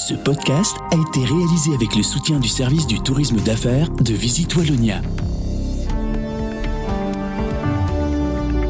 Ce podcast a été réalisé avec le soutien du service du tourisme d'affaires de Visite Wallonia.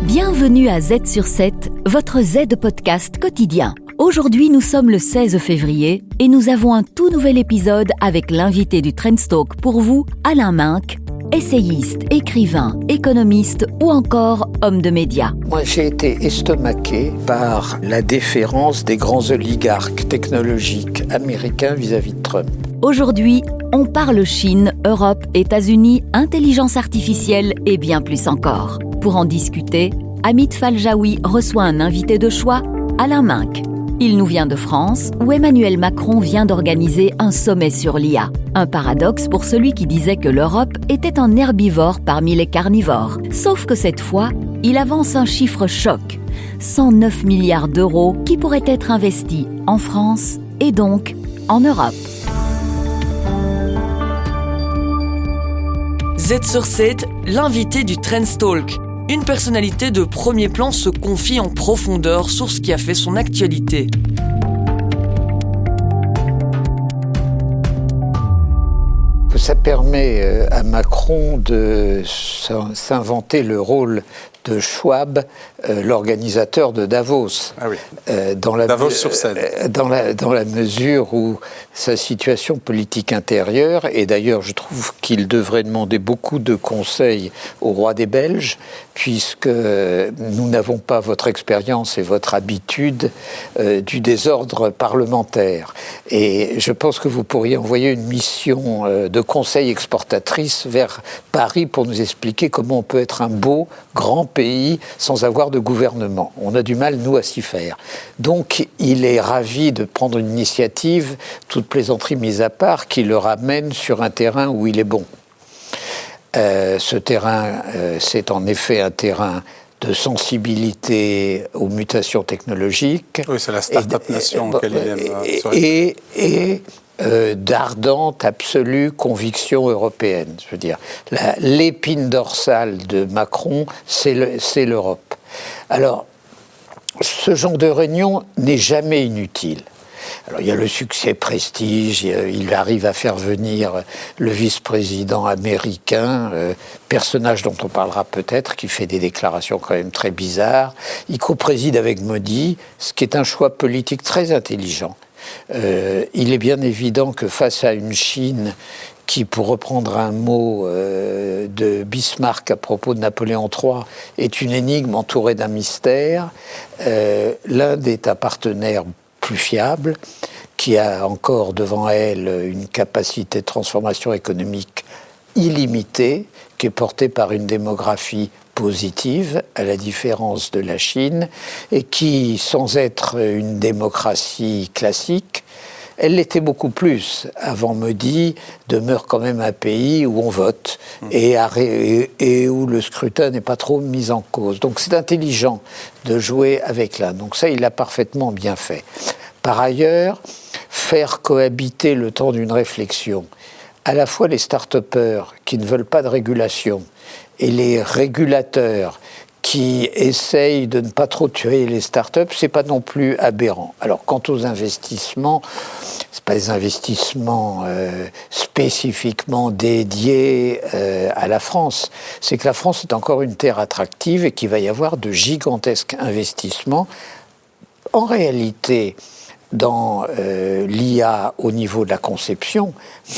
Bienvenue à Z sur 7, votre Z podcast quotidien. Aujourd'hui, nous sommes le 16 février et nous avons un tout nouvel épisode avec l'invité du Trendstalk pour vous, Alain Minck, essayiste, écrivain, économiste ou encore homme de médias. Moi, j'ai été estomaqué par la déférence des grands oligarques technologiques américains vis-à-vis de Trump. Aujourd'hui, on parle Chine, Europe, États-Unis, intelligence artificielle et bien plus encore. Pour en discuter, Hamid Faljaoui reçoit un invité de choix, Alain Minck. Il nous vient de France, où Emmanuel Macron vient d'organiser un sommet sur l'IA. Un paradoxe pour celui qui disait que l'Europe était un herbivore parmi les carnivores. Sauf que cette fois, il avance un chiffre choc. 109 milliards d'euros qui pourraient être investis en France et donc en Europe. Z sur 7, l'invité du Trendstalk. Une personnalité de premier plan se confie en profondeur sur ce qui a fait son actualité. Ça permet à Macron de s'inventer le rôle de Schwab, l'organisateur de Davos. Ah oui. Davos sur scène. Dans la mesure où sa situation politique intérieure, et d'ailleurs je trouve qu'il devrait demander beaucoup de conseils au roi des Belges, puisque nous n'avons pas votre expérience et votre habitude du désordre parlementaire. Et je pense que vous pourriez envoyer une mission de conseil exportatrice vers Paris pour nous expliquer comment on peut être un beau, grand pays sans avoir de gouvernement. On a du mal, nous, à s'y faire. Donc, il est ravi de prendre une initiative, toute plaisanterie mise à part, qui le ramène sur un terrain où il est bon. Ce terrain, c'est en effet un terrain de sensibilité aux mutations technologiques. Oui, c'est la start-up nation qu'elle aime. Et d'ardente, absolue conviction européenne. Je veux dire, l'épine dorsale de Macron, c'est l'Europe. Alors, ce genre de réunion n'est jamais inutile. Alors, il y a le succès prestige, il arrive à faire venir le vice-président américain, personnage dont on parlera peut-être, qui fait des déclarations quand même très bizarres. Il co-préside avec Modi, ce qui est un choix politique très intelligent. Il est bien évident que face à une Chine qui, pour reprendre un mot de Bismarck à propos de Napoléon III, est une énigme entourée d'un mystère, l'Inde est un partenaire plus fiable, qui a encore devant elle une capacité de transformation économique illimitée, qui est portée par une démographie positive, à la différence de la Chine, et qui, sans être une démocratie classique, elle l'était beaucoup plus. Avant Modi, demeure quand même un pays où on vote et où le scrutin n'est pas trop mis en cause. Donc c'est intelligent de jouer avec l'Inde. Donc ça, il l'a parfaitement bien fait. Par ailleurs, faire cohabiter le temps d'une réflexion à la fois les start-upers qui ne veulent pas de régulation et les régulateurs qui essayent de ne pas trop tuer les start-up, c'est pas non plus aberrant. Alors, quant aux investissements, c'est pas des investissements spécifiquement dédiés à la France. C'est que la France est encore une terre attractive et qu'il va y avoir de gigantesques investissements. En réalité, dans l'IA au niveau de la conception,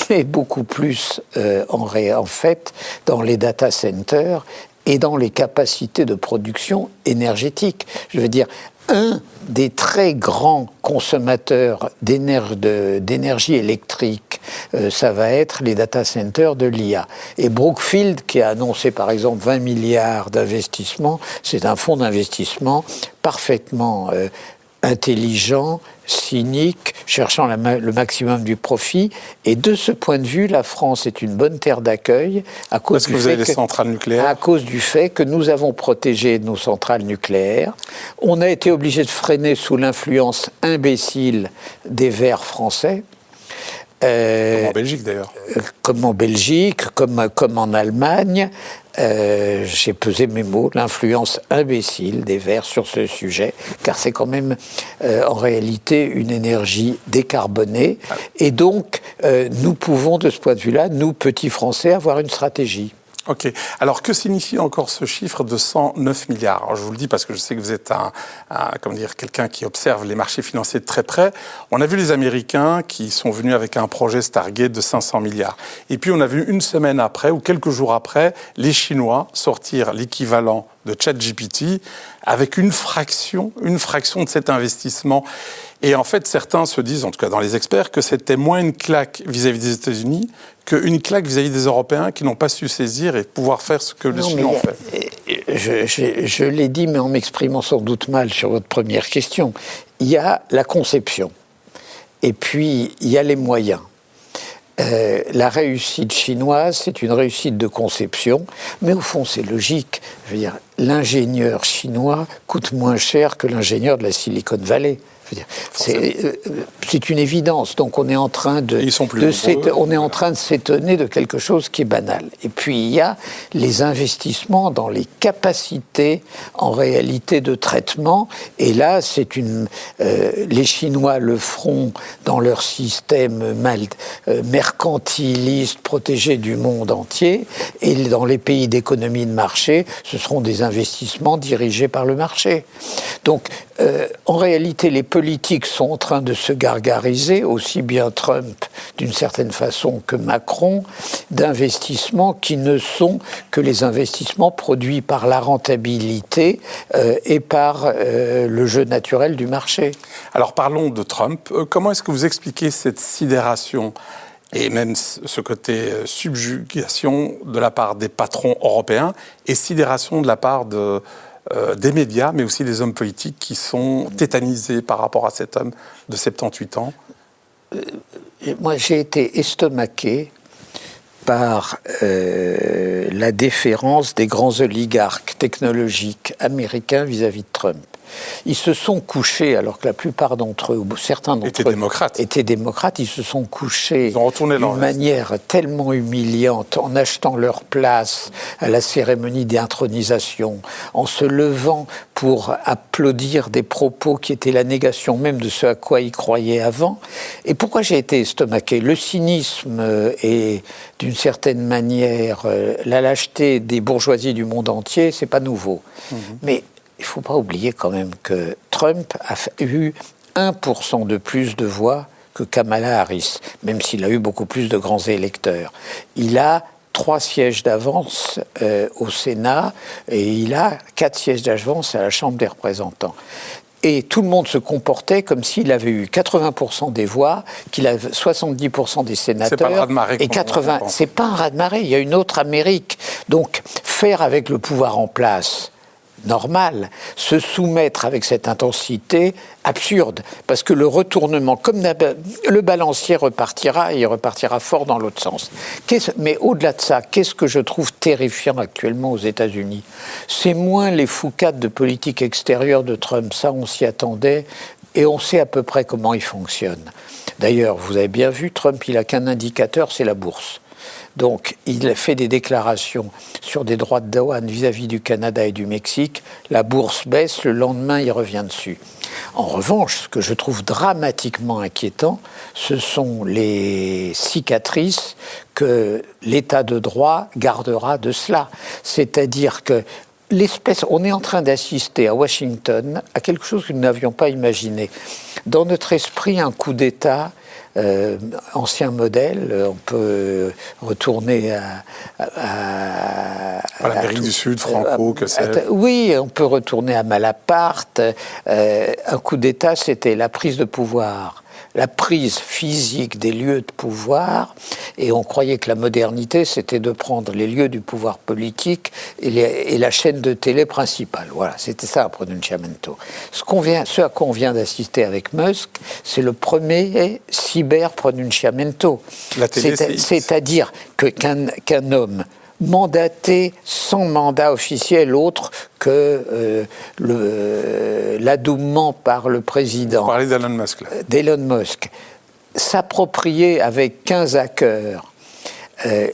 mais beaucoup plus en fait dans les data centers et dans les capacités de production énergétique. Je veux dire, un des très grands consommateurs d'énergie électrique, ça va être les data centers de l'IA. Et Brookfield, qui a annoncé par exemple 20 milliards d'investissements, c'est un fonds d'investissement parfaitement intelligent, cynique, cherchant le maximum du profit. Et de ce point de vue, la France est une bonne terre d'accueil à cause du fait centrales nucléaires. À cause du fait que nous avons protégé nos centrales nucléaires. On a été obligé de freiner sous l'influence imbécile des Verts français. Comme en Belgique d'ailleurs. Comme en Belgique, comme en Allemagne. j'ai pesé mes mots, l'influence imbécile des Verts sur ce sujet, car c'est quand même en réalité une énergie décarbonée. Et donc, nous pouvons, de ce point de vue-là, nous, petits Français, avoir une stratégie. Ok. Alors, que signifie encore ce chiffre de 109 milliards ? Alors, je vous le dis parce que je sais que vous êtes quelqu'un qui observe les marchés financiers de très près. On a vu les Américains qui sont venus avec un projet Stargate de 500 milliards. Et puis, on a vu une semaine après, ou quelques jours après, les Chinois sortir l'équivalent de ChatGPT avec une fraction de cet investissement. Et en fait, certains se disent, en tout cas dans les experts, que c'était moins une claque vis-à-vis des États-Unis qu'une claque vis-à-vis des Européens qui n'ont pas su saisir et pouvoir faire ce que les Chinois ont fait. Je l'ai dit, mais en m'exprimant sans doute mal sur votre première question. Il y a la conception, et puis il y a les moyens. La réussite chinoise, c'est une réussite de conception, mais au fond, c'est logique. Je veux dire, l'ingénieur chinois coûte moins cher que l'ingénieur de la Silicon Valley. C'est une évidence. Donc on est en train de s'étonner de quelque chose qui est banal. Et puis il y a les investissements dans les capacités en réalité de traitement. Et là, les Chinois le feront dans leur système mercantiliste protégé du monde entier. Et dans les pays d'économie de marché, ce seront des investissements dirigés par le marché. Donc en réalité, les politiques sont en train de se gargariser, aussi bien Trump d'une certaine façon que Macron, d'investissements qui ne sont que les investissements produits par la rentabilité et par le jeu naturel du marché. Alors parlons de Trump. Comment est-ce que vous expliquez cette sidération et même ce côté subjugation de la part des patrons européens et sidération de la part des médias, mais aussi des hommes politiques qui sont tétanisés par rapport à cet homme de 78 ans? Moi, j'ai été estomaqué par la déférence des grands oligarques technologiques américains vis-à-vis de Trump. Ils se sont couchés, alors que la plupart d'entre eux, ou certains d'entre eux étaient démocrates, ils se sont couchés d'une manière tellement humiliante, en achetant leur place à la cérémonie d'intronisation, en se levant pour applaudir des propos qui étaient la négation même de ce à quoi ils croyaient avant. Et pourquoi j'ai été estomaqué ? Le cynisme et, d'une certaine manière, la lâcheté des bourgeoisies du monde entier, c'est pas nouveau. Mais il ne faut pas oublier quand même que Trump a eu 1% de plus de voix que Kamala Harris, même s'il a eu beaucoup plus de grands électeurs. Il a 3 sièges d'avance au Sénat et il a 4 sièges d'avance à la Chambre des représentants. Et tout le monde se comportait comme s'il avait eu 80% des voix, qu'il avait 70% des sénateurs. C'est pas le raz-de-marée. Et 80. C'est pas un raz-de-marée. Il y a une autre Amérique. Donc, faire avec le pouvoir en place, normal, se soumettre avec cette intensité absurde, parce que le retournement, comme le balancier repartira, et il repartira fort dans l'autre sens. Mais au-delà de ça, qu'est-ce que je trouve terrifiant actuellement aux États-Unis ? C'est moins les foucades de politique extérieure de Trump, ça on s'y attendait, et on sait à peu près comment il fonctionne. D'ailleurs, vous avez bien vu, Trump, il n'a qu'un indicateur, c'est la bourse. Donc, il fait des déclarations sur des droits de douane vis-à-vis du Canada et du Mexique. La bourse baisse, le lendemain, il revient dessus. En revanche, ce que je trouve dramatiquement inquiétant, ce sont les cicatrices que l'État de droit gardera de cela. C'est-à-dire que on est en train d'assister à Washington à quelque chose que nous n'avions pas imaginé. Dans notre esprit, un coup d'État ancien modèle, on peut retourner à l'Amérique du Sud, Franco, que c'est. Oui, on peut retourner à Malaparte. Un coup d'État, c'était la prise de pouvoir, la prise physique des lieux de pouvoir, et on croyait que la modernité, c'était de prendre les lieux du pouvoir politique et la chaîne de télé principale. Voilà, c'était ça, un pronunciamento. Ce à quoi on vient d'assister avec Musk, c'est le premier cyber-pronunciamento. C'est-à-dire qu'un homme mandaté sans mandat officiel autre que l'adoubement par le président. Vous parlez d'Elon Musk, là. D'Elon Musk. S'approprier avec 15 hackers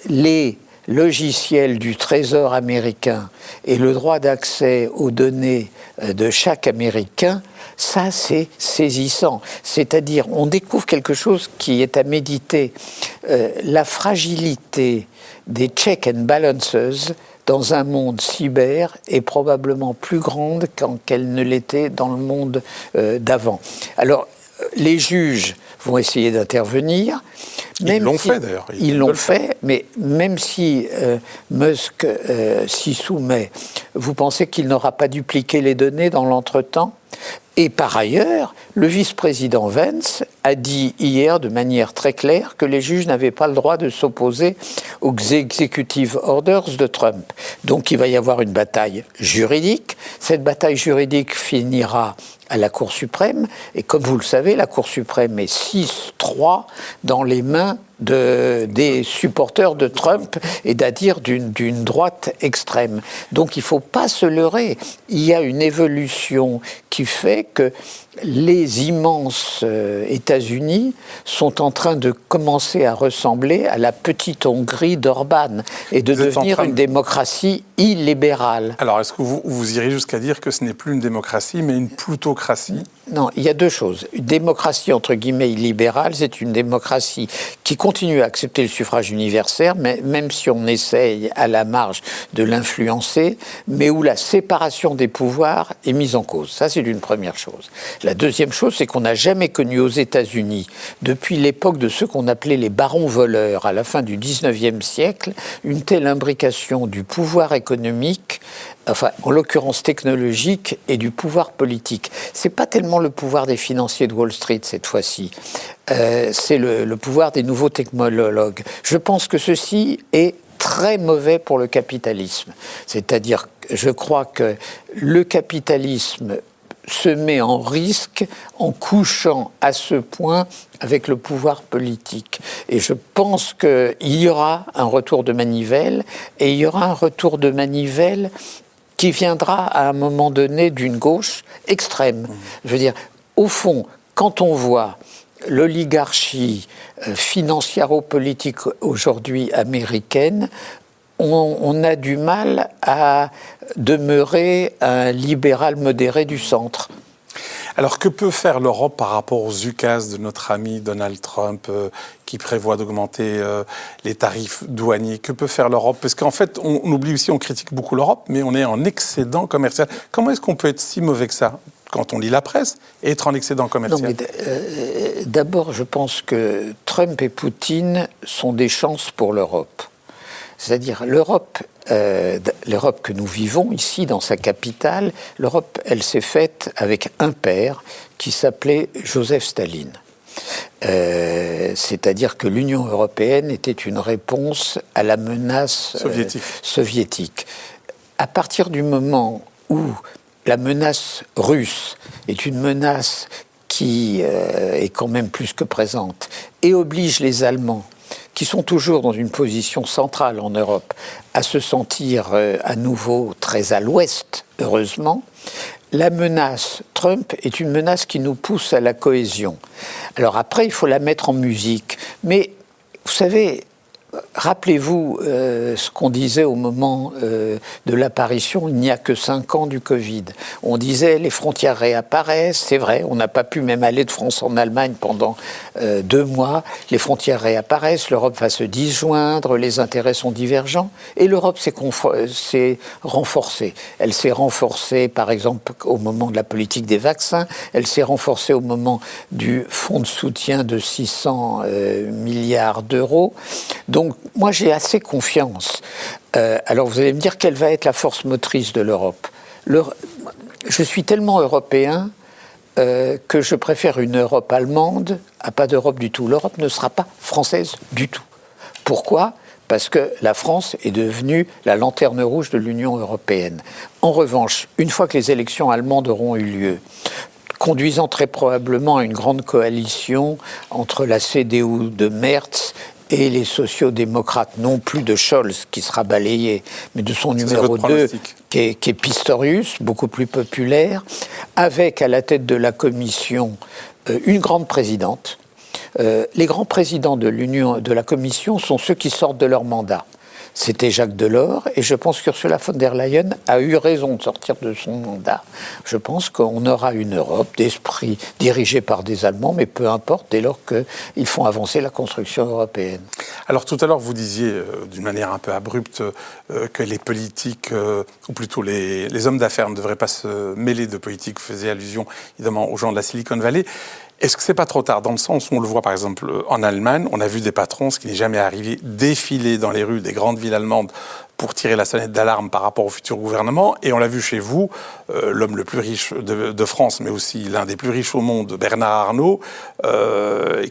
les logiciel du Trésor américain et le droit d'accès aux données de chaque Américain, ça c'est saisissant. C'est-à-dire, on découvre quelque chose qui est à méditer. La fragilité des checks and balances dans un monde cyber est probablement plus grande qu'elle ne l'était dans le monde d'avant. Alors, les juges vont essayer d'intervenir. Ils l'ont fait d'ailleurs. Ils l'ont fait, mais même si Musk s'y soumet, vous pensez qu'il n'aura pas dupliqué les données dans l'entretemps ? Et par ailleurs, le vice-président Vance a dit hier de manière très claire que les juges n'avaient pas le droit de s'opposer aux executive orders de Trump. Donc il va y avoir une bataille juridique. Cette bataille juridique finira à la Cour suprême. Et comme vous le savez, la Cour suprême est 6-3 dans les mains des supporters de Trump et c'est-à-dire d'une droite extrême. Donc il ne faut pas se leurrer. Il y a une évolution qui fait que les immenses États-Unis sont en train de commencer à ressembler à la petite Hongrie d'Orban et de devenir une démocratie illibérale. Alors, est-ce que vous irez jusqu'à dire que ce n'est plus une démocratie, mais une plutocratie ? Non, il y a deux choses. Une démocratie, entre guillemets, illibérale, c'est une démocratie qui continue à accepter le suffrage universel, mais même si on essaye à la marge de l'influencer, mais où la séparation des pouvoirs est mise en cause. Ça, c'est une première chose. La deuxième chose, c'est qu'on n'a jamais connu aux États-Unis, depuis l'époque de ceux qu'on appelait les barons voleurs, à la fin du XIXe siècle, une telle imbrication du pouvoir économique, enfin, en l'occurrence technologique, et du pouvoir politique. C'est pas tellement le pouvoir des financiers de Wall Street cette fois-ci, c'est le pouvoir des nouveaux technologues. Je pense que ceci est très mauvais pour le capitalisme. C'est-à-dire, je crois que le capitalisme se met en risque en couchant à ce point avec le pouvoir politique. Et je pense qu'il y aura un retour de manivelle, et il y aura un retour de manivelle qui viendra à un moment donné d'une gauche extrême. Je veux dire, au fond, quand on voit l'oligarchie financiero-politique aujourd'hui américaine, on a du mal à demeurer un libéral modéré du centre. Alors, que peut faire l'Europe par rapport aux UCAS de notre ami Donald Trump qui prévoit d'augmenter les tarifs douaniers? Que peut faire l'Europe? Parce qu'en fait, on oublie aussi, on critique beaucoup l'Europe, mais on est en excédent commercial. Comment est-ce qu'on peut être si mauvais que ça quand on lit la presse et être en excédent commercial? Non, mais d'abord, je pense que Trump et Poutine sont des chances pour l'Europe. C'est-à-dire l'Europe que nous vivons ici dans sa capitale, l'Europe, elle s'est faite avec un père qui s'appelait Joseph Staline. C'est-à-dire que l'Union européenne était une réponse à la menace soviétique. À partir du moment où la menace russe est une menace qui est quand même plus que présente et oblige les Allemands, qui sont toujours dans une position centrale en Europe, à se sentir à nouveau très à l'ouest, heureusement, la menace Trump est une menace qui nous pousse à la cohésion. Alors après, il faut la mettre en musique. Mais vous savez, rappelez-vous ce qu'on disait au moment de l'apparition, il n'y a que 5 ans du Covid. On disait les frontières réapparaissent, c'est vrai, on n'a pas pu même aller de France en Allemagne pendant 2 mois. Les frontières réapparaissent, l'Europe va se disjoindre, les intérêts sont divergents et l'Europe s'est renforcée. Elle s'est renforcée par exemple au moment de la politique des vaccins, elle s'est renforcée au moment du fonds de soutien de 600 milliards d'euros. Donc, moi, j'ai assez confiance. Alors, vous allez me dire quelle va être la force motrice de l'Europe. Je suis tellement européen que je préfère une Europe allemande à pas d'Europe du tout. L'Europe ne sera pas française du tout. Pourquoi ? Parce que la France est devenue la lanterne rouge de l'Union européenne. En revanche, une fois que les élections allemandes auront eu lieu, conduisant très probablement à une grande coalition entre la CDU de Merz et les sociodémocrates, non plus de Scholz, qui sera balayé, mais de son numéro 2, qui est Pistorius, beaucoup plus populaire, avec à la tête de la Commission une grande présidente. Les grands présidents de la Commission sont ceux qui sortent de leur mandat. c'était Jacques Delors, et je pense qu'Ursula von der Leyen a eu raison de sortir de son mandat. Je pense qu'on aura une Europe d'esprit dirigée par des Allemands, mais peu importe, dès lors qu'ils font avancer la construction européenne. Alors tout à l'heure, vous disiez d'une manière un peu abrupte que les politiques, ou plutôt les hommes d'affaires ne devraient pas se mêler de politique. Vous faisiez allusion évidemment aux gens de la Silicon Valley. Est-ce que c'est pas trop tard, dans le sens où on le voit par exemple en Allemagne, on a vu des patrons, ce qui n'est jamais arrivé, défiler dans les rues des grandes villes allemandes pour tirer la sonnette d'alarme par rapport au futur gouvernement, et on l'a vu chez vous, l'homme le plus riche de France, mais aussi l'un des plus riches au monde, Bernard Arnault,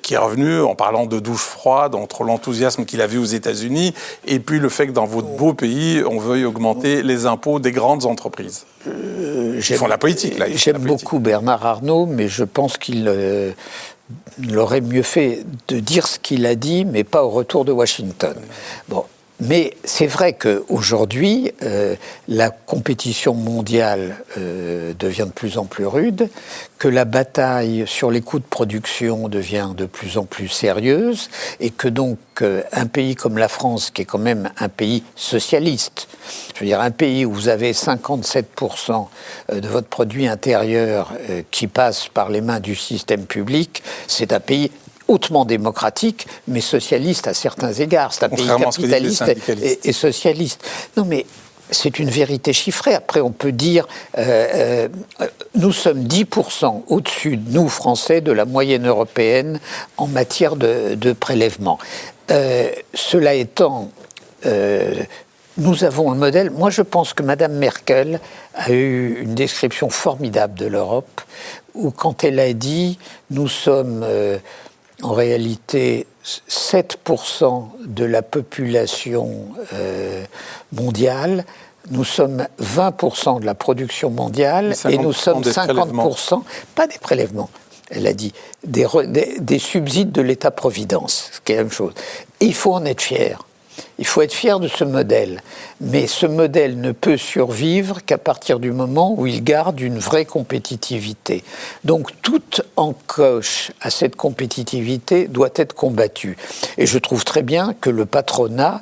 qui est revenu en parlant de douche froide, entre l'enthousiasme qu'il avait aux États-Unis et puis le fait que dans votre beau pays, on veuille augmenter les impôts des grandes entreprises. Ils font la politique, là. J'aime beaucoup Bernard Arnault, mais je pense qu'il aurait mieux fait de dire ce qu'il a dit, mais pas au retour de Washington. Bon. Mais c'est vrai qu'aujourd'hui, la compétition mondiale devient de plus en plus rude, que la bataille sur les coûts de production devient de plus en plus sérieuse, et que donc un pays comme la France, qui est quand même un pays socialiste, je veux dire un pays où vous avez 57% de votre produit intérieur qui passe par les mains du système public, c'est un pays hautement démocratique, mais socialiste à certains égards. C'est un pays capitaliste et socialiste. Non, mais c'est une vérité chiffrée. Après, on peut dire, nous sommes 10% au-dessus, nous, Français, de la moyenne européenne en matière de prélèvement. Cela étant, nous avons un modèle. Moi, je pense que Mme Merkel a eu une description formidable de l'Europe, où quand elle a dit « nous sommes... en réalité, 7% de la population mondiale, nous sommes 20% de la production mondiale et nous sommes 50%, pas des prélèvements, elle a dit, des subsides de l'État-providence, ce qui est la même chose. Et il faut en être fier. Il faut être fier de ce modèle. Mais ce modèle ne peut survivre qu'à partir du moment où il garde une vraie compétitivité. Donc, toute encoche à cette compétitivité doit être combattue. Et je trouve très bien que le patronat,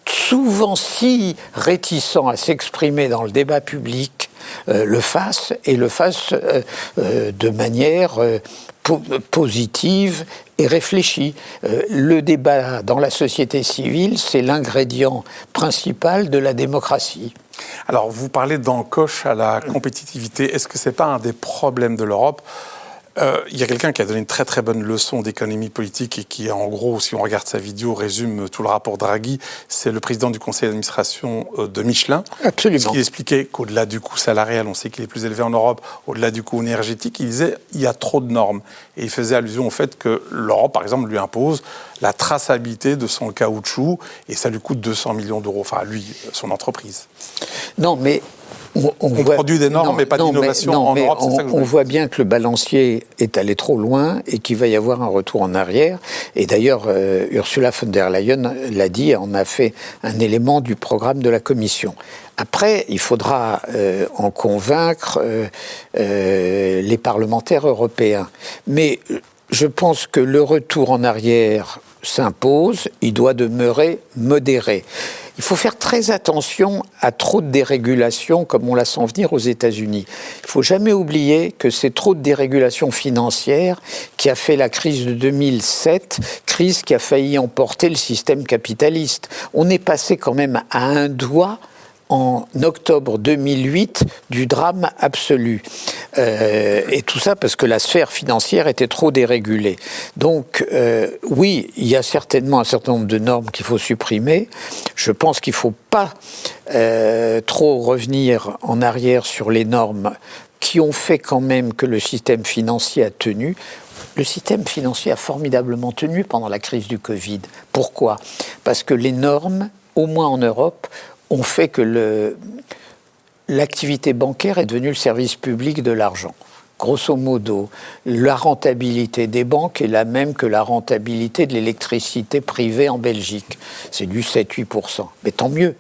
souvent si réticent à s'exprimer dans le débat public, le fasse, et le fasse de manière positive et réfléchie. Le débat dans la société civile, c'est l'ingrédient principal de la démocratie. Alors, vous parlez d'encoche à la compétitivité. Est-ce que ce n'est pas un des problèmes de l'Europe ? Il y a quelqu'un qui a donné une très très bonne leçon d'économie politique et qui, en gros, si on regarde sa vidéo, résume tout le rapport Draghi. C'est le président du conseil d'administration de Michelin. Absolument. Qui expliquait qu'au-delà du coût salarial, on sait qu'il est plus élevé en Europe, au-delà du coût énergétique, il disait il y a trop de normes. Et il faisait allusion au fait que l'Europe, par exemple, lui impose la traçabilité de son caoutchouc et ça lui coûte 200 millions d'euros. Enfin, lui, son entreprise. Non, mais... On produit des normes, mais pas d'innovation en Europe, c'est ça que je veux dire. On voit bien que le balancier est allé trop loin et qu'il va y avoir un retour en arrière. Et d'ailleurs, Ursula von der Leyen l'a dit, on a fait un élément du programme de la Commission. Après, il faudra en convaincre les parlementaires européens. Mais je pense que le retour en arrière s'impose, il doit demeurer modéré. Il faut faire très attention à trop de dérégulation comme on la sent venir aux États-Unis. Il ne faut jamais oublier que c'est trop de dérégulation financière qui a fait la crise de 2007, crise qui a failli emporter le système capitaliste. On est passé quand même à un doigt en octobre 2008 du drame absolu. Et tout ça parce que la sphère financière était trop dérégulée. Donc, oui, il y a certainement un certain nombre de normes qu'il faut supprimer. Je pense qu'il ne faut pas trop revenir en arrière sur les normes qui ont fait quand même que le système financier a tenu. Le système financier a formidablement tenu pendant la crise du Covid. Pourquoi ? Parce que les normes, au moins en Europe, ont fait que l'activité bancaire est devenue le service public de l'argent. Grosso modo, la rentabilité des banques est la même que la rentabilité de l'électricité privée en Belgique. C'est du 7-8%. Mais tant mieux.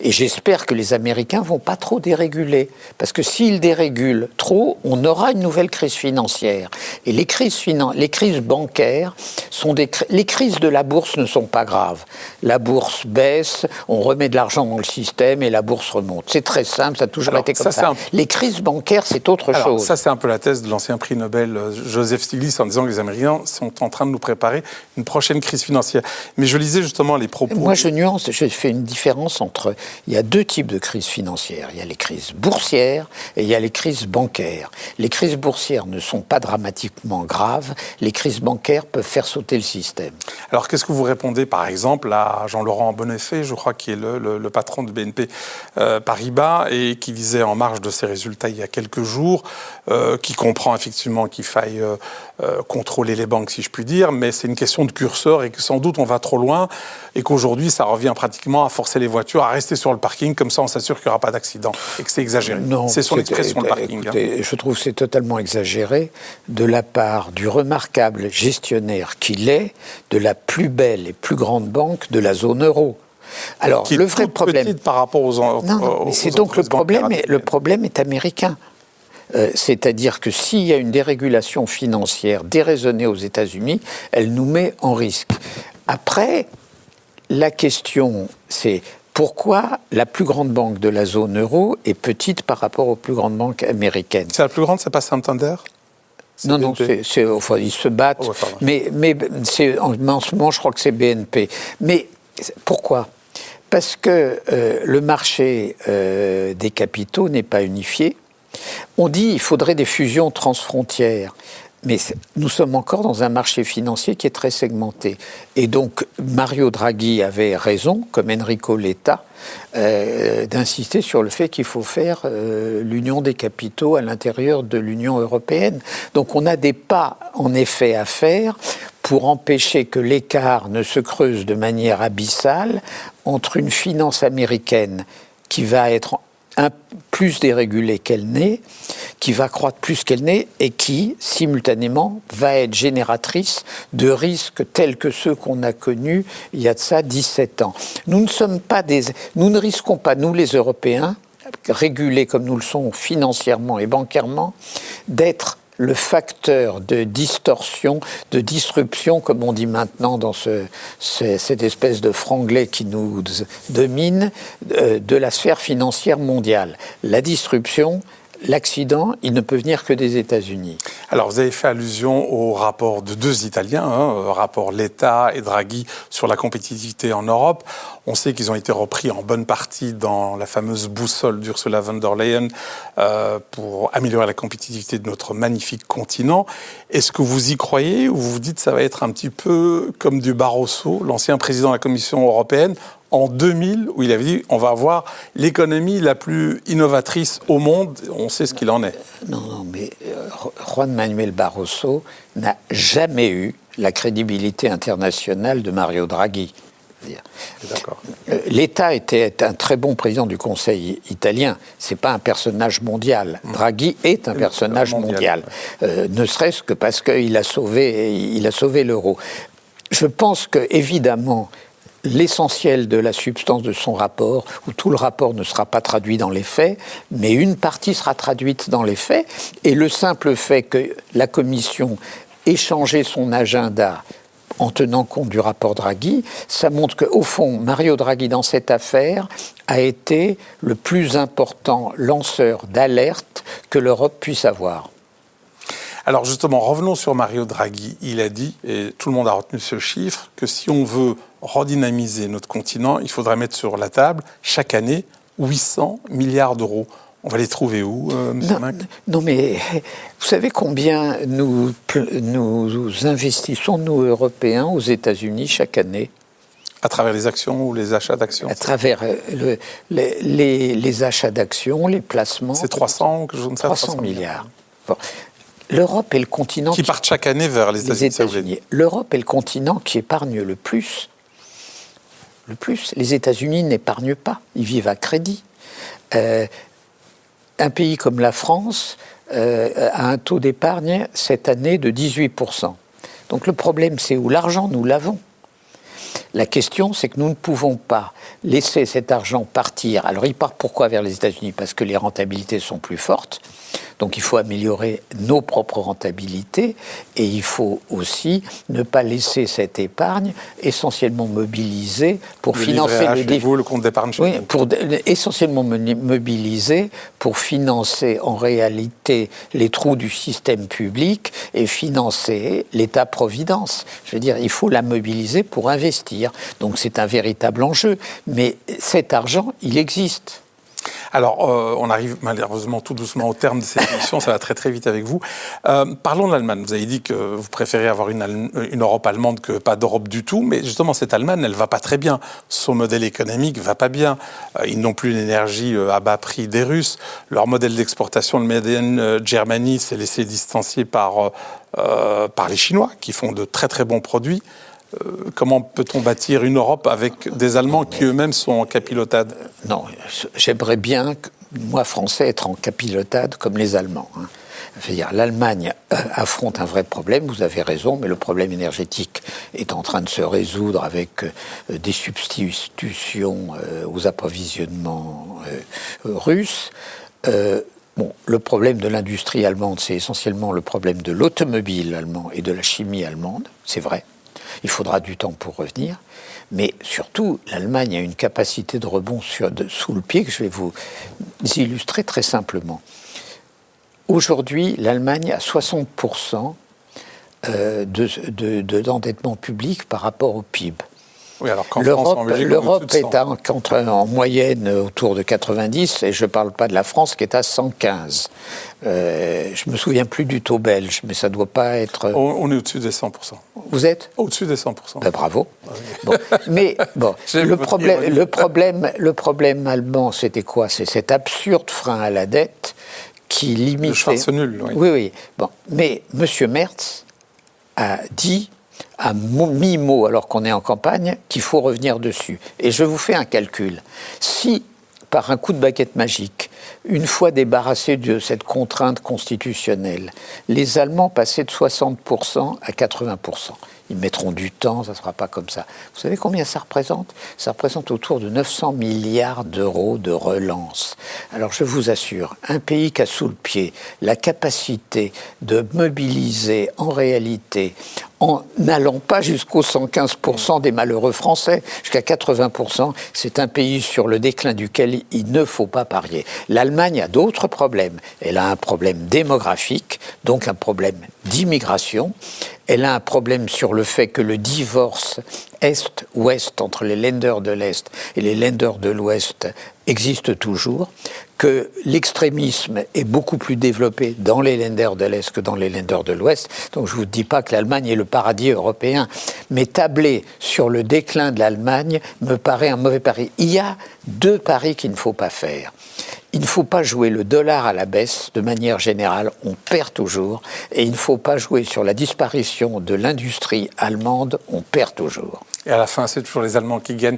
Et j'espère que les Américains ne vont pas trop déréguler. Parce que s'ils dérégulent trop, on aura une nouvelle crise financière. Et les crises bancaires sont les crises de la bourse ne sont pas graves. La bourse baisse, on remet de l'argent dans le système et la bourse remonte. C'est très simple, ça a toujours été comme ça. Les crises bancaires, c'est autre chose. Ça, c'est un peu la thèse de l'ancien prix Nobel Joseph Stiglitz en disant que les Américains sont en train de nous préparer une prochaine crise financière. Mais je lisais justement les propos... Moi, je fais une différence entre... Il y a deux types de crises financières. Il y a les crises boursières et il y a les crises bancaires. Les crises boursières ne sont pas dramatiquement graves. Les crises bancaires peuvent faire sauter le système. Alors, qu'est-ce que vous répondez, par exemple, à Jean-Laurent Bonnafé, je crois, qui est le patron de BNP Paribas, et qui disait en marge de ses résultats il y a quelques jours, qui comprend effectivement qu'il faille contrôler les banques, si je puis dire, mais c'est une question de curseur et que sans doute on va trop loin et qu'aujourd'hui, ça revient pratiquement à forcer les voitures à rester sur le parking, comme ça on s'assure qu'il n'y aura pas d'accident et que c'est exagéré. Non, c'est son expression, le parking. Écoutez, je trouve que c'est totalement exagéré de la part du remarquable gestionnaire qu'il est de la plus belle et plus grande banque de la zone euro. Alors, qui est le vrai problème par rapport aux non, mais c'est donc le problème est américain. C'est-à-dire que s'il y a une dérégulation financière déraisonnée aux États-Unis, elle nous met en risque. Après, la question, c'est pourquoi la plus grande banque de la zone euro est petite par rapport aux plus grandes banques américaines. C'est la plus grande, c'est pas Santander ? Non, enfin, ils se battent, mais en ce moment, je crois que c'est BNP. Mais pourquoi ? Parce que le marché des capitaux n'est pas unifié. On dit qu'il faudrait des fusions transfrontières, mais nous sommes encore dans un marché financier qui est très segmenté. Et donc, Mario Draghi avait raison, comme Enrico Letta, d'insister sur le fait qu'il faut faire l'union des capitaux à l'intérieur de l'Union européenne. Donc, on a des pas, en effet, à faire pour empêcher que l'écart ne se creuse de manière abyssale entre une finance américaine qui va être plus dérégulée qu'elle n'est, qui va croître plus qu'elle n'est et qui, simultanément, va être génératrice de risques tels que ceux qu'on a connus il y a de ça 17 ans. Nous ne risquons pas, nous les Européens, régulés comme nous le sommes financièrement et bancairement, d'être le facteur de distorsion, de disruption, comme on dit maintenant dans cette espèce de franglais qui nous domine, de la sphère financière mondiale. La disruption, l'accident, il ne peut venir que des États-Unis. Alors, vous avez fait allusion au rapport de deux Italiens, rapport Letta et Draghi sur la compétitivité en Europe. On sait qu'ils ont été repris en bonne partie dans la fameuse boussole d'Ursula von der Leyen pour améliorer la compétitivité de notre magnifique continent. Est-ce que vous y croyez ou vous vous dites que ça va être un petit peu comme du Barroso, l'ancien président de la Commission européenne, en 2000, où il avait dit on va avoir l'économie la plus innovatrice au monde, on sait ce qu'il en est. Non, mais Juan Manuel Barroso n'a jamais eu la crédibilité internationale de Mario Draghi. D'accord. L'État était un très bon président du Conseil italien. C'est pas un personnage mondial. Draghi est un personnage mondial. Ne serait-ce que parce qu'il a sauvé l'euro. Je pense que, évidemment, l'essentiel de la substance de son rapport, où tout le rapport ne sera pas traduit dans les faits, mais une partie sera traduite dans les faits, et le simple fait que la Commission ait changé son agenda en tenant compte du rapport Draghi, ça montre qu'au fond, Mario Draghi, dans cette affaire, a été le plus important lanceur d'alerte que l'Europe puisse avoir. Alors justement, revenons sur Mario Draghi. Il a dit, et tout le monde a retenu ce chiffre, que si on veut redynamiser notre continent, il faudrait mettre sur la table, chaque année, 800 milliards d'euros. On va les trouver où, M. Mac ? Non, mais vous savez combien nous investissons, nous, Européens, aux États-Unis chaque année ? À travers les actions ou les achats d'actions ? À travers les achats d'actions, les placements. C'est 300 milliards. Bon. L'Europe est le continent qui partent chaque année vers les États-Unis. L'Europe est le continent qui épargne le plus. Le plus. Les États-Unis n'épargnent pas. Ils vivent à crédit. Un pays comme la France a un taux d'épargne cette année de 18%. Donc le problème, c'est où l'argent, nous l'avons. La question, c'est que nous ne pouvons pas laisser cet argent partir. Alors, il part pourquoi vers les États-Unis ? Parce que les rentabilités sont plus fortes. Donc il faut améliorer nos propres rentabilités et il faut aussi ne pas laisser cette épargne essentiellement mobilisée pour financer le compte d'épargne chez vous. Essentiellement mobilisée pour financer en réalité les trous du système public et financer l'État-providence. Je veux dire, il faut la mobiliser pour investir. Donc c'est un véritable enjeu. Mais cet argent, il existe. Alors, on arrive malheureusement tout doucement au terme de cette émission, ça va très très vite avec vous. Parlons de l'Allemagne. Vous avez dit que vous préférez avoir une Europe allemande que pas d'Europe du tout, mais justement cette Allemagne, elle va pas très bien. Son modèle économique va pas bien. Ils n'ont plus l'énergie à bas prix des Russes. Leur modèle d'exportation, le Made in Germany, s'est laissé distancier par les Chinois, qui font de très très bons produits. Comment peut-on bâtir une Europe avec des Allemands qui eux-mêmes sont en capilotade ? Non, j'aimerais bien, moi, Français, être en capilotade comme les Allemands. C'est-à-dire, l'Allemagne affronte un vrai problème, vous avez raison, mais le problème énergétique est en train de se résoudre avec des substitutions aux approvisionnements russes. Le problème de l'industrie allemande, c'est essentiellement le problème de l'automobile allemand et de la chimie allemande, c'est vrai. Il faudra du temps pour revenir. Mais surtout, l'Allemagne a une capacité de rebond sous le pied que je vais vous illustrer très simplement. Aujourd'hui, l'Allemagne a 60% d'endettement public par rapport au PIB. Oui, alors qu'en France, en Belgique, l'Europe est en moyenne autour de 90, et je ne parle pas de la France qui est à 115. Je ne me souviens plus du taux belge, mais ça ne doit pas être... On est au-dessus des 100%. Vous êtes ? Au-dessus des 100%. Ben, bravo. Bon. Mais bon, le problème allemand, c'était quoi ? C'est cet absurde frein à la dette qui limitait... Le Schwarzenegger, oui. Oui. Bon. Mais M. Merz a dit... à mi-mot, alors qu'on est en campagne, qu'il faut revenir dessus. Et je vous fais un calcul. Si, par un coup de baguette magique, une fois débarrassés de cette contrainte constitutionnelle, les Allemands passaient de 60% à 80%, ils mettront du temps, ça ne sera pas comme ça. Vous savez combien ça représente ? Ça représente autour de 900 milliards d'euros de relance. Alors je vous assure, un pays qui a sous le pied la capacité de mobiliser en réalité, en n'allant pas jusqu'aux 115% des malheureux Français, jusqu'à 80%, c'est un pays sur le déclin duquel il ne faut pas parier. L'Allemagne a d'autres problèmes. Elle a un problème démographique, donc un problème d'immigration. Elle a un problème sur le fait que le divorce Est-Ouest entre les Länder de l'Est et les Länder de l'Ouest existe toujours, que l'extrémisme est beaucoup plus développé dans les Länder de l'Est que dans les Länder de l'Ouest. Donc je ne vous dis pas que l'Allemagne est le paradis européen, mais tabler sur le déclin de l'Allemagne me paraît un mauvais pari. Il y a deux paris qu'il ne faut pas faire. Il ne faut pas jouer le dollar à la baisse, de manière générale, on perd toujours. Et il ne faut pas jouer sur la disparition de l'industrie allemande, on perd toujours. Et à la fin, c'est toujours les Allemands qui gagnent.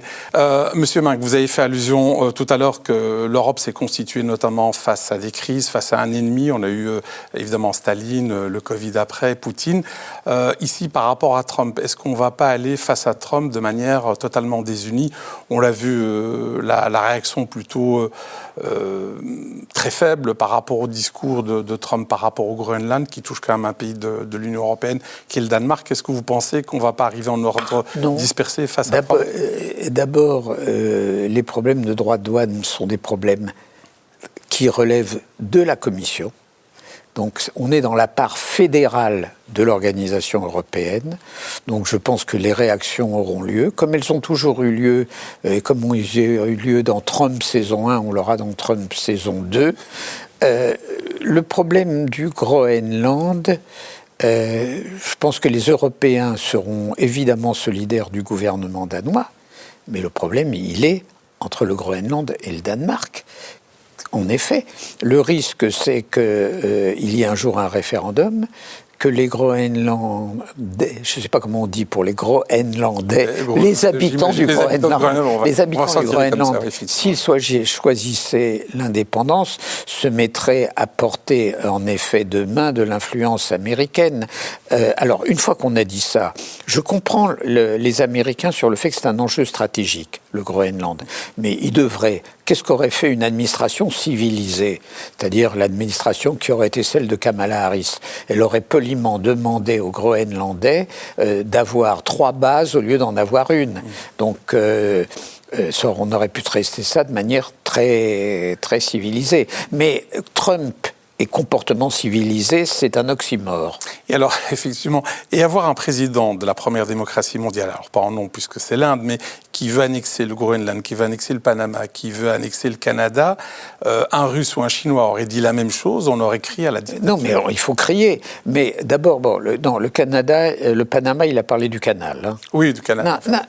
Monsieur Minck, vous avez fait allusion tout à l'heure que l'Europe s'est constituée notamment face à des crises, face à un ennemi. On a eu évidemment Staline, le Covid après, Poutine. Ici, par rapport à Trump, est-ce qu'on ne va pas aller face à Trump de manière totalement désunie ? On l'a vu, la réaction plutôt très faible par rapport au discours de Trump, par rapport au Groenland, qui touche quand même un pays de l'Union européenne, qui est le Danemark. Est-ce que vous pensez qu'on ne va pas arriver en Europe dispersé face à Trump ? D'abord, les problèmes de droits de douane sont des problèmes qui relèvent de la Commission. Donc on est dans la part fédérale de l'organisation européenne. Donc je pense que les réactions auront lieu, comme elles ont toujours eu lieu, et comme ont eu lieu dans Trump saison 1, on l'aura dans Trump saison 2. Le problème du Groenland, je pense que les Européens seront évidemment solidaires du gouvernement danois, mais le problème, il est entre le Groenland et le Danemark. En effet, le risque, c'est qu'il y ait un jour un référendum, que les Groenlandais, je ne sais pas comment on dit pour les Groenlandais, les habitants du Groenland, s'ils choisissaient l'indépendance, se mettraient à porter en effet de main de l'influence américaine. Alors, une fois qu'on a dit ça, Je comprends les Américains sur le fait que c'est un enjeu stratégique, le Groenland. Mais ils devraient... Qu'est-ce qu'aurait fait une administration civilisée ? C'est-à-dire l'administration qui aurait été celle de Kamala Harris. Elle aurait poliment demandé aux Groenlandais d'avoir 3 bases au lieu d'en avoir une. Donc... on aurait pu traiter ça de manière très, très civilisée. Mais Trump et comportement civilisé, c'est un oxymore. Et alors, effectivement, avoir un président de la première démocratie mondiale, alors pas en nom puisque c'est l'Inde, mais qui veut annexer le Groenland, qui veut annexer le Panama, qui veut annexer le Canada, un Russe ou un Chinois aurait dit la même chose, on aurait crié à la dictature. Non, mais alors, il faut crier. Mais d'abord, le Canada, le Panama, il a parlé du canal. Hein. Oui, du canal. Non,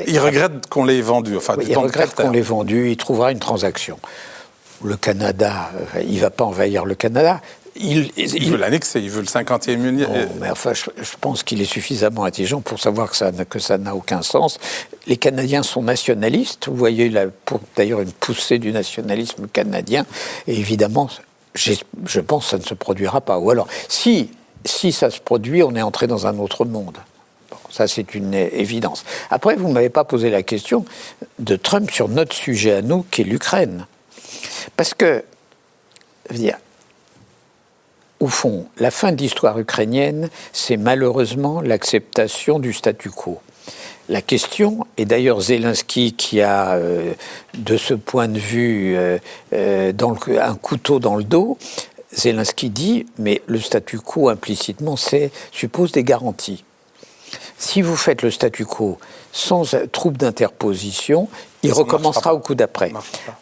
il regrette qu'on l'ait vendu. Enfin, il regrette qu'on l'ait vendu, il trouvera une transaction. Le Canada, il ne va pas envahir le Canada. Il veut l'annexer, il veut le 50e union. Mais enfin, je pense qu'il est suffisamment intelligent pour savoir que ça n'a aucun sens. Les Canadiens sont nationalistes. Vous voyez d'ailleurs une poussée du nationalisme canadien. Et évidemment, je pense que ça ne se produira pas. Ou alors, si ça se produit, on est entré dans un autre monde. Bon, ça, c'est une évidence. Après, vous ne m'avez pas posé la question de Trump sur notre sujet à nous, qui est l'Ukraine. Parce que, je veux dire, au fond, la fin de l'histoire ukrainienne, c'est malheureusement l'acceptation du statu quo. La question, et d'ailleurs Zelensky qui a, de ce point de vue, un couteau dans le dos, Zelensky dit, mais le statu quo implicitement suppose des garanties. Si vous faites le statu quo sans troupes d'interposition, il recommencera au coup d'après.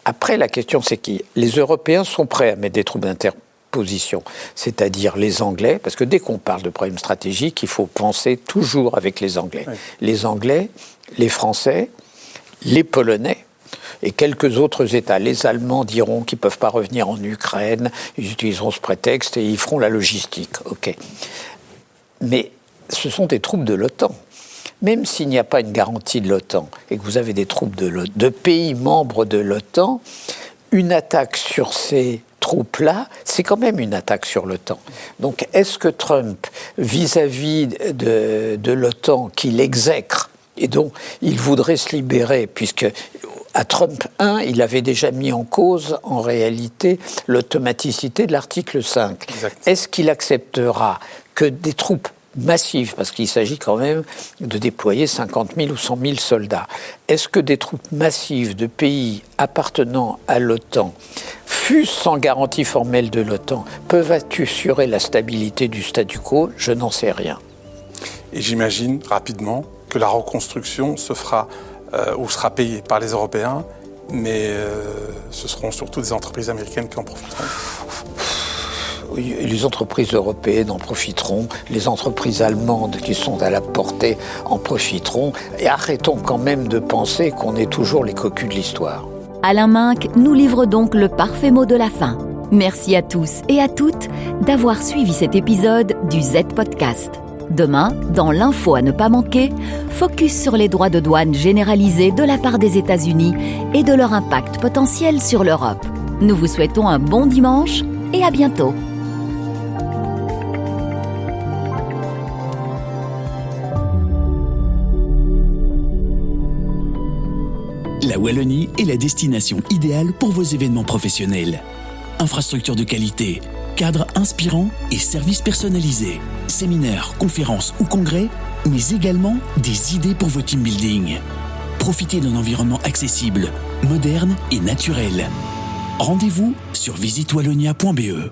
Après, la question, c'est qui ? Les Européens sont prêts à mettre des troupes d'interposition, c'est-à-dire les Anglais, parce que dès qu'on parle de problèmes stratégiques, il faut penser toujours avec les Anglais. Oui. Les Anglais, les Français, les Polonais, et quelques autres États. Les Allemands diront qu'ils ne peuvent pas revenir en Ukraine, ils utiliseront ce prétexte et ils feront la logistique. OK. Mais ce sont des troupes de l'OTAN. Même s'il n'y a pas une garantie de l'OTAN et que vous avez des troupes de pays membres de l'OTAN, une attaque sur ces troupes-là, c'est quand même une attaque sur l'OTAN. Donc, est-ce que Trump, vis-à-vis de l'OTAN, qu'il exècre et dont il voudrait se libérer, puisque à Trump 1, il avait déjà mis en cause, en réalité, l'automaticité de l'article 5. Exact. Est-ce qu'il acceptera que des troupes massive, parce qu'il s'agit quand même de déployer 50 000 ou 100 000 soldats. Est-ce que des troupes massives de pays appartenant à l'OTAN, fût-ce sans garantie formelle de l'OTAN, peuvent assurer la stabilité du statu quo ? Je n'en sais rien. Et j'imagine rapidement que la reconstruction se fera ou sera payée par les Européens, mais ce seront surtout des entreprises américaines qui en profiteront. Les entreprises européennes en profiteront, les entreprises allemandes qui sont à la portée en profiteront, et arrêtons quand même de penser qu'on est toujours les cocus de l'histoire. Alain Minc nous livre donc le parfait mot de la fin. Merci à tous et à toutes d'avoir suivi cet épisode du Z-Podcast. Demain, dans l'info à ne pas manquer, focus sur les droits de douane généralisés de la part des États-Unis et de leur impact potentiel sur l'Europe. Nous vous souhaitons un bon dimanche et à bientôt. La Wallonie est la destination idéale pour vos événements professionnels. Infrastructures de qualité, cadres inspirants et services personnalisés, séminaires, conférences ou congrès, mais également des idées pour vos team building. Profitez d'un environnement accessible, moderne et naturel. Rendez-vous sur visitewallonia.be.